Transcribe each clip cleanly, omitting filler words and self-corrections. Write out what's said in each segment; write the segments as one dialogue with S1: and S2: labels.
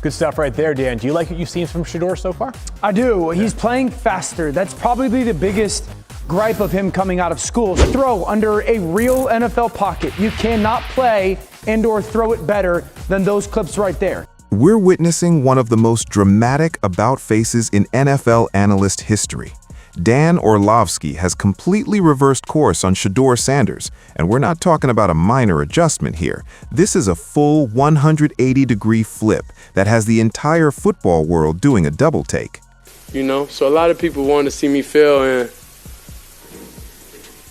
S1: Good stuff right there, Dan. Do you like what you've seen from Shedeur so far?
S2: I do. He's playing faster. That's probably the biggest gripe of him coming out of school. Throw under a real NFL pocket. You cannot play and/or throw it better than those clips right there.
S3: We're witnessing one of the most dramatic about-faces in NFL analyst history. Dan Orlovsky has completely reversed course on Shedeur Sanders, and we're not talking about a minor adjustment here. This is a full 180-degree flip that has the entire football world doing a double take.
S4: You know, so a lot of people want to see me fail, and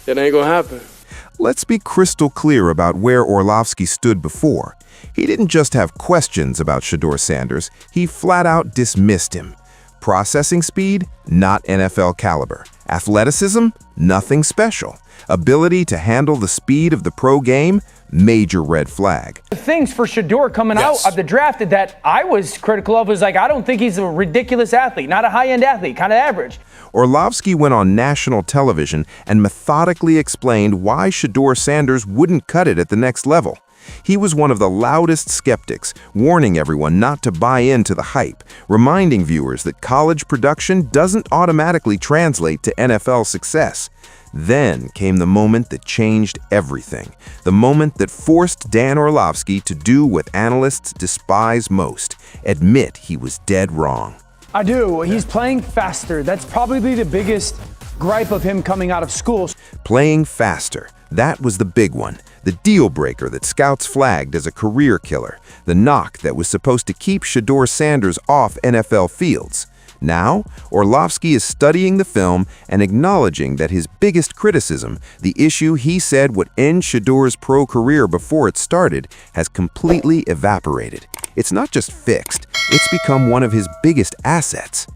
S4: that ain't gonna happen.
S3: Let's be crystal clear about where Orlovsky stood before. He didn't just have questions about Shedeur Sanders, he flat out dismissed him. Processing speed, not NFL caliber. Athleticism, nothing special. Ability to handle the speed of the pro game, major red flag.
S2: The things for Shedeur coming out of the draft that I was critical of was like, I don't think he's a ridiculous athlete, not a high-end athlete, kind of average.
S3: Orlovsky went on national television and methodically explained why Shedeur Sanders wouldn't cut it at the next level. He was one of the loudest skeptics, warning everyone not to buy into the hype, reminding viewers that college production doesn't automatically translate to NFL success. Then came the moment that changed everything, the moment that forced Dan Orlovsky to do what analysts despise most, admit he was dead wrong.
S2: I do. He's playing faster. That's probably the biggest gripe of him coming out of school.
S3: Playing faster. That was the big one, the deal breaker that scouts flagged as a career killer, the knock that was supposed to keep Shedeur Sanders off NFL fields. Now, Orlovsky is studying the film and acknowledging that his biggest criticism, the issue he said would end Shedeur's pro career before it started, has completely evaporated. It's not just fixed, it's become one of his biggest assets.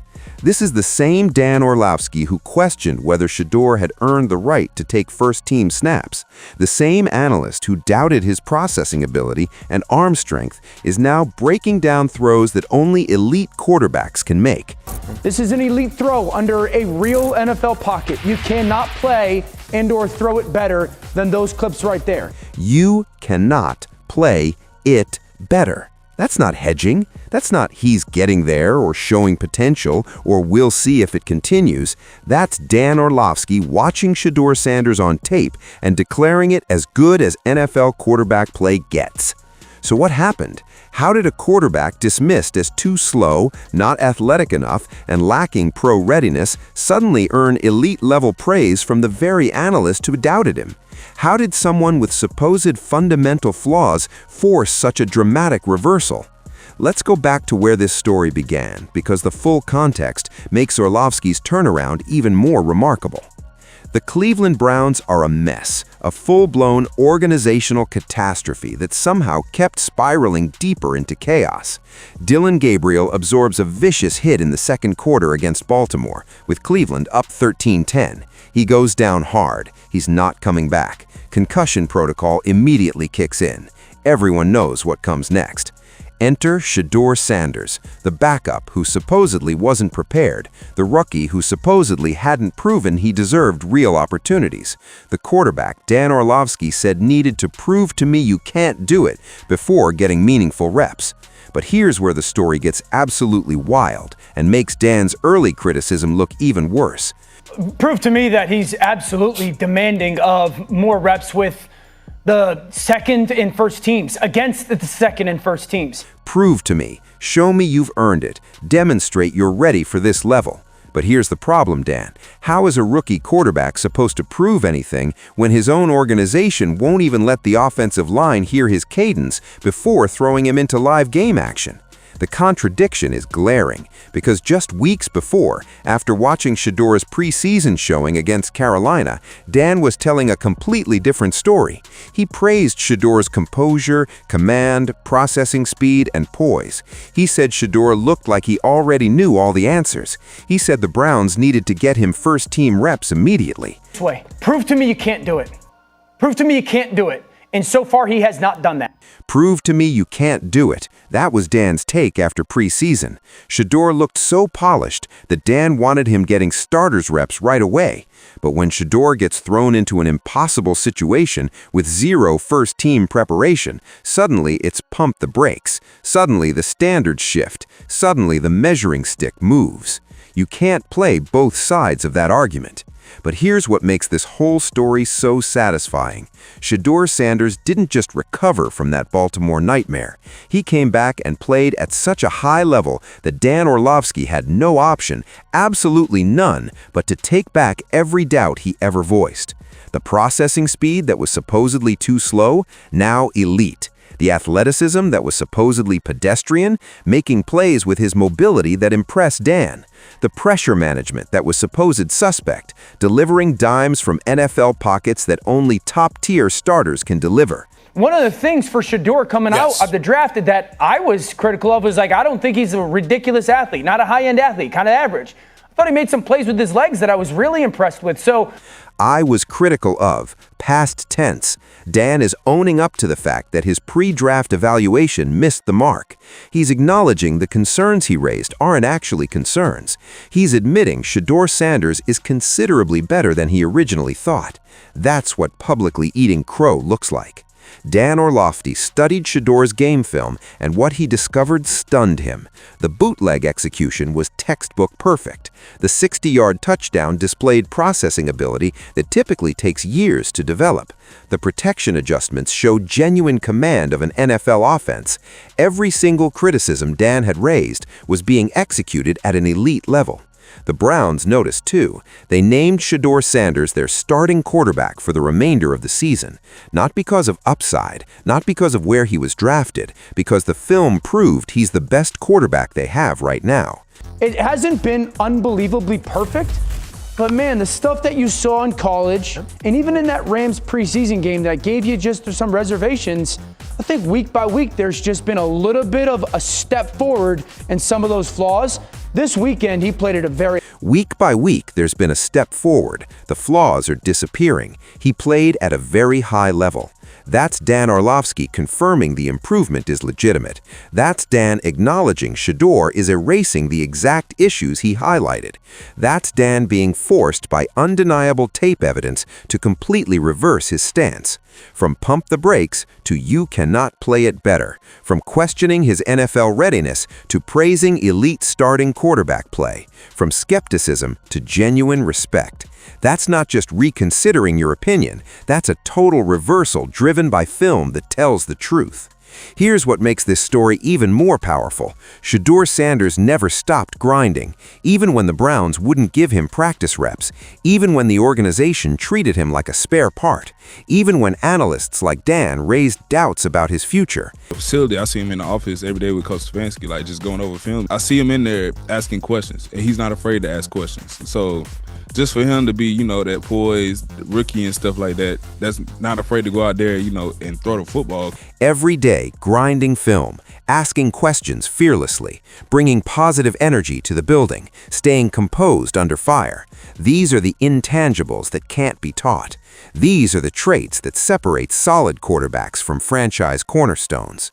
S3: This is the same Dan Orlovsky who questioned whether Shedeur had earned the right to take first-team snaps. The same analyst who doubted his processing ability and arm strength is now breaking down throws that only elite quarterbacks can make.
S2: This is an elite throw under a real NFL pocket. You cannot play and/or throw it better than those clips right there.
S3: You cannot play it better. That's not hedging. That's not he's getting there or showing potential or we'll see if it continues. That's Dan Orlovsky watching Shedeur Sanders on tape and declaring it as good as NFL quarterback play gets. So what happened? How did a quarterback dismissed as too slow, not athletic enough, and lacking pro readiness suddenly earn elite-level praise from the very analyst who doubted him? How did someone with supposed fundamental flaws force such a dramatic reversal? Let's go back to where this story began, because the full context makes Orlovsky's turnaround even more remarkable. The Cleveland Browns are a mess, a full-blown organizational catastrophe that somehow kept spiraling deeper into chaos. Dillon Gabriel absorbs a vicious hit in the second quarter against Baltimore, with Cleveland up 13-10. He goes down hard. He's not coming back. Concussion protocol immediately kicks in. Everyone knows what comes next. Enter Shedeur Sanders, the backup who supposedly wasn't prepared, the rookie who supposedly hadn't proven he deserved real opportunities, the quarterback Dan Orlovsky said needed to prove to me you can't do it before getting meaningful reps. But here's where the story gets absolutely wild and makes Dan's early criticism look even worse.
S2: Prove to me that he's absolutely demanding of more reps with the second and first teams, against the second and first teams.
S3: Prove to me. Show me you've earned it. Demonstrate you're ready for this level. But here's the problem, Dan. How is a rookie quarterback supposed to prove anything when his own organization won't even let the offensive line hear his cadence before throwing him into live game action? The contradiction is glaring, because just weeks before, after watching Shedeur's preseason showing against Carolina, Dan was telling a completely different story. He praised Shedeur's composure, command, processing speed, and poise. He said Shedeur looked like he already knew all the answers. He said the Browns needed to get him first-team reps immediately.
S2: Prove to me you can't do it. Prove to me you can't do it. and so far he has not done that.
S3: Prove to me you can't do it. That was Dan's take after preseason. Shedeur looked so polished that Dan wanted him getting starters reps right away. But when Shedeur gets thrown into an impossible situation with zero first-team preparation, suddenly it's pump the brakes. Suddenly the standards shift. Suddenly the measuring stick moves. You can't play both sides of that argument. But here's what makes this whole story so satisfying. Shedeur Sanders didn't just recover from that Baltimore nightmare. He came back and played at such a high level that Dan Orlovsky had no option, absolutely none, but to take back every doubt he ever voiced. The processing speed that was supposedly too slow, now elite. The athleticism that was supposedly pedestrian, making plays with his mobility that impressed Dan. The pressure management that was supposed suspect, delivering dimes from NFL pockets that only top-tier starters can deliver.
S2: One of the things for Shedeur coming out of the draft that I was critical of was I don't think he's a ridiculous athlete, not a high-end athlete, kind of average. I thought he made some plays with his legs that I was really impressed with. So
S3: I was critical of, past tense. Dan is owning up to the fact that his pre-draft evaluation missed the mark. He's acknowledging the concerns he raised aren't actually concerns. He's admitting Shedeur Sanders is considerably better than he originally thought. That's what publicly eating crow looks like. Dan Orlovsky studied Shedeur's game film, and what he discovered stunned him. The bootleg execution was textbook perfect. The 60-yard touchdown displayed processing ability that typically takes years to develop. The protection adjustments showed genuine command of an NFL offense. Every single criticism Dan had raised was being executed at an elite level. The Browns noticed, too. They named Shedeur Sanders their starting quarterback for the remainder of the season. Not because of upside, not because of where he was drafted, because the film proved he's the best quarterback they have right now.
S2: it hasn't been unbelievably perfect, but man, the stuff that you saw in college and even in that Rams preseason game that gave you just some reservations, I think week by week there's just been a little bit of a step forward in some of those flaws. This weekend he played at a very...
S3: Week by week there's been a step forward. The flaws are disappearing. He played at a very high level. That's Dan Orlovsky confirming the improvement is legitimate. That's Dan acknowledging Shedeur is erasing the exact issues he highlighted. That's Dan being forced by undeniable tape evidence to completely reverse his stance. From pump the brakes to you cannot play it better. From questioning his NFL readiness to praising elite starting quarterback play. From skepticism to genuine respect. That's not just reconsidering your opinion, that's a total reversal driven by film that tells the truth. Here's what makes this story even more powerful. Shedeur Sanders never stopped grinding, even when the Browns wouldn't give him practice reps, even when the organization treated him like a spare part, even when analysts like Dan raised doubts about his future.
S5: Facility, I see him in the office every day with Coach Stefanski, like just going over film. I see him in there asking questions, and he's not afraid to ask questions. So just for him to be, that poised rookie and stuff like that, that's not afraid to go out there, and throw the football.
S3: Every day, grinding film, asking questions fearlessly, bringing positive energy to the building, staying composed under fire. These are the intangibles that can't be taught. These are the traits that separate solid quarterbacks from franchise cornerstones.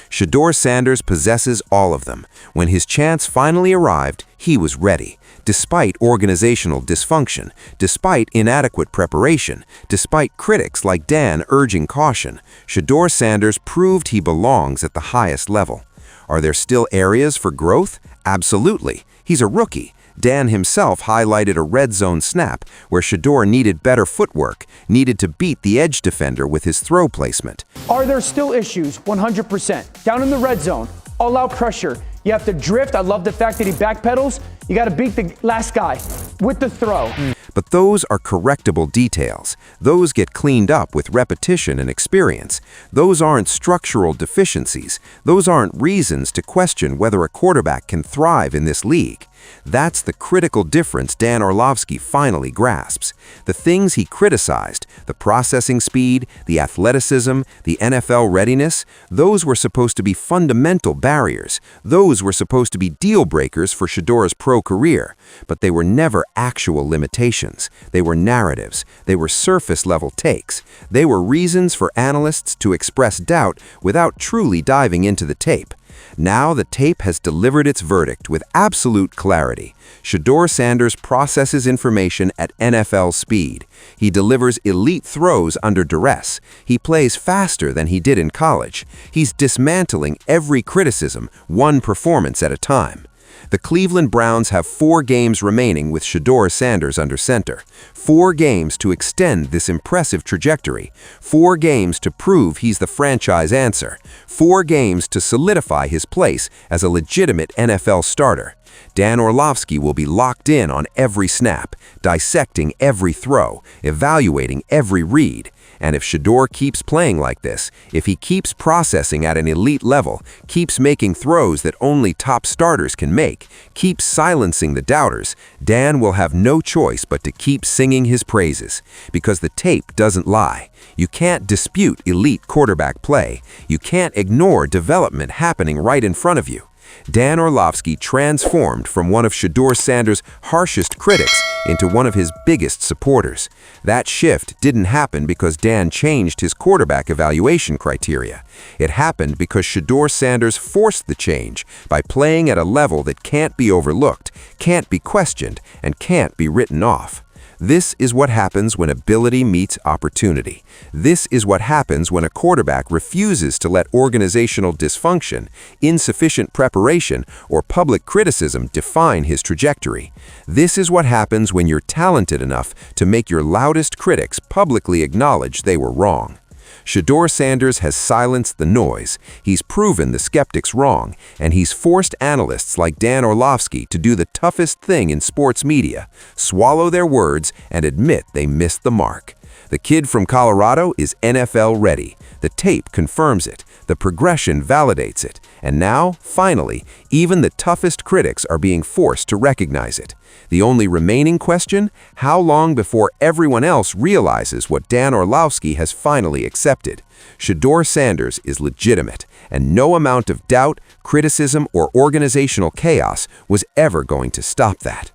S3: Shedeur Sanders possesses all of them. When his chance finally arrived, he was ready. Despite organizational dysfunction, despite inadequate preparation, despite critics like Dan urging caution, Shedeur Sanders proved he belongs at the highest level. Are there still areas for growth? Absolutely. He's a rookie. Dan himself highlighted a red zone snap where Shedeur needed better footwork, needed to beat the edge defender with his throw placement.
S2: Are there still issues? 100%. Down in the red zone, all out pressure. You have to drift. I love the fact that he backpedals. You got to beat the last guy with the throw.
S3: But those are correctable details. Those get cleaned up with repetition and experience. Those aren't structural deficiencies. Those aren't reasons to question whether a quarterback can thrive in this league. That's the critical difference Dan Orlovsky finally grasps. The things he criticized, the processing speed, the athleticism, the NFL readiness, those were supposed to be fundamental barriers. Those were supposed to be deal breakers for Shedeur's pro career. But they were never actual limitations. They were narratives. They were surface-level takes. They were reasons for analysts to express doubt without truly diving into the tape. Now the tape has delivered its verdict with absolute clarity. Shedeur Sanders processes information at NFL speed. He delivers elite throws under duress. He plays faster than he did in college. He's dismantling every criticism, one performance at a time. The Cleveland Browns have 4 games remaining with Shedeur Sanders under center. 4 games to extend this impressive trajectory. 4 games to prove he's the franchise answer. 4 games to solidify his place as a legitimate NFL starter. Dan Orlovsky will be locked in on every snap, dissecting every throw, evaluating every read. And if Shedeur keeps playing like this, if he keeps processing at an elite level, keeps making throws that only top starters can make, keeps silencing the doubters, Dan will have no choice but to keep singing his praises. Because the tape doesn't lie. You can't dispute elite quarterback play. You can't ignore development happening right in front of you. Dan Orlovsky transformed from one of Shedeur Sanders' harshest critics into one of his biggest supporters. That shift didn't happen because Dan changed his quarterback evaluation criteria. It happened because Shedeur Sanders forced the change by playing at a level that can't be overlooked, can't be questioned, and can't be written off. This is what happens when ability meets opportunity. This is what happens when a quarterback refuses to let organizational dysfunction, insufficient preparation, or public criticism define his trajectory. This is what happens when you're talented enough to make your loudest critics publicly acknowledge they were wrong. Shedeur Sanders has silenced the noise, he's proven the skeptics wrong, and he's forced analysts like Dan Orlovsky to do the toughest thing in sports media, swallow their words and admit they missed the mark. The kid from Colorado is NFL ready. The tape confirms it. The progression validates it. And now, finally, even the toughest critics are being forced to recognize it. The only remaining question, how long before everyone else realizes what Dan Orlovsky has finally accepted? Shedeur Sanders is legitimate, and no amount of doubt, criticism, or organizational chaos was ever going to stop that.